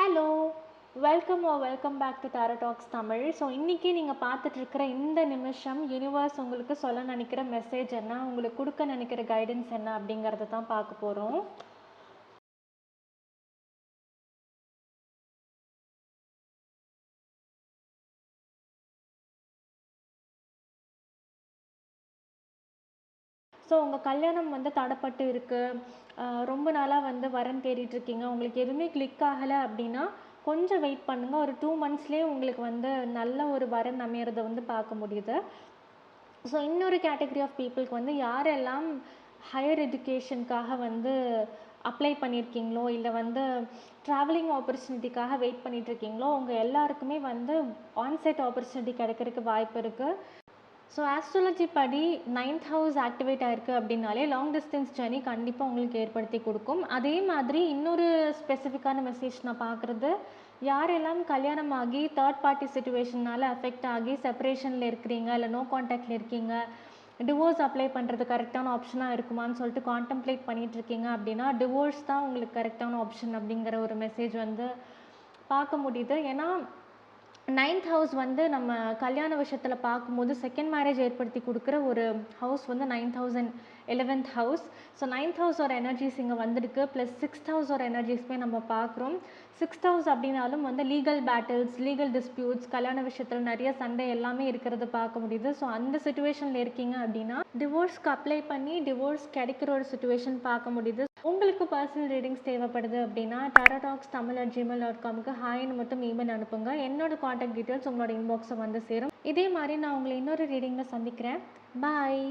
Hello, welcome back to Tarot Talks Tamil. So இன்றைக்கி நீங்கள் பார்த்துட்ருக்கிற இந்த நிமிஷம் யூனிவர்ஸ் உங்களுக்கு சொல்ல நினைக்கிற மெசேஜ் என்ன, உங்களுக்கு கொடுக்க நினைக்கிற கைடன்ஸ் என்ன அப்படிங்கிறத தான் பார்க்க போகிறோம். ஸோ உங்கள் கல்யாணம் தடைப்பட்டு இருக்குது, ரொம்ப நாளாக வரன் தேடிட்டுருக்கீங்க, உங்களுக்கு எதுவுமே கிளிக் ஆகலை அப்படின்னா கொஞ்சம் வெயிட் பண்ணுங்கள். ஒரு 2 monthsலேயே உங்களுக்கு நல்ல ஒரு வரன் அமையிறதை பார்க்க முடியுது. ஸோ இன்னொரு கேட்டகரி ஆஃப் பீப்புளுக்கு யாரெல்லாம் ஹையர் எஜுகேஷனுக்காக அப்ளை பண்ணியிருக்கீங்களோ இல்லை ட்ராவலிங் ஆப்பர்ச்சுனிட்டிக்காக வெயிட் பண்ணிகிட்ருக்கீங்களோ உங்கள் எல்லாருக்குமே ஆன்சைட் ஆப்பர்ச்சுனிட்டி கிடைக்கிறதுக்கு வாய்ப்பு இருக்குது. ஸோ ஆஸ்ட்ராலஜி படி 9th ஹவுஸ் ஆக்டிவேட் ஆகிருக்கு அப்படின்னாலே லாங் டிஸ்டன்ஸ் ஜர்னி கண்டிப்பாக உங்களுக்கு ஏற்படுத்தி கொடுக்கும். அதே மாதிரி இன்னொரு ஸ்பெசிஃபிக்கான மெசேஜ் நான் பார்க்குறது, யாரெல்லாம் கல்யாணம் ஆகி தேர்ட் பார்ட்டி சிச்சுவேஷனால் அஃபெக்ட் ஆகி செப்பரேஷனில் இருக்கிறீங்க, இல்லை நோ கான்டாக்டில் இருக்கீங்க, டிவோர்ஸ் அப்ளை பண்ணுறது கரெக்டான ஆப்ஷனாக இருக்குமான்னு சொல்லிட்டு கான்டெம்ப்ளேட் பண்ணிகிட்ருக்கீங்க அப்படின்னா டிவோர்ஸ் தான் உங்களுக்கு கரெக்டான ஆப்ஷன் அப்படிங்கிற ஒரு மெசேஜ் பார்க்க முடியுது. ஏன்னா 9th ஹவுஸ் நம்ம கல்யாண விஷயத்தில் பார்க்கும்போது செகண்ட் மேரேஜ் ஏற்படுத்தி கொடுக்குற ஒரு house 9th house and 11th house. So 9th ஹவுஸோட எனர்ஜிஸ் இங்கே வந்திருக்கு, ப்ளஸ் 6th ஹவுஸோட எனர்ஜிஸுமே நம்ம பார்க்குறோம். 6th ஹவுஸ் அப்படின்னாலும் லீகல் பேட்டில்ஸ், லீகல் டிஸ்பியூட்ஸ், கல்யாண விஷயத்தில் நிறைய சண்டை எல்லாமே இருக்கிறத பார்க்க முடியுது. ஸோ அந்த சுச்சுவேஷனில் இருக்கீங்க அப்படின்னா டிவோர்ஸ்க்கு அப்ளை பண்ணி டிவோர்ஸ் கிடைக்கிற ஒரு சுச்சுவேஷன் பார்க்க முடியுது. உங்களுக்கு பர்சனல் ரீடிங்ஸ் தேவைப்படுது அப்படின்னா tarotalkstamil@gmail.comக்கு ஹாய்னு மட்டும் இமெயில் அனுப்புங்க. என்னோட காண்டாக்ட் டீட்டெயில்ஸ் உங்களோட இன்பாக்ஸை சேரும். இதே மாதிரி நான் உங்களை இன்னொரு ரீடிங்கில் சந்திக்கிறேன். பாய்.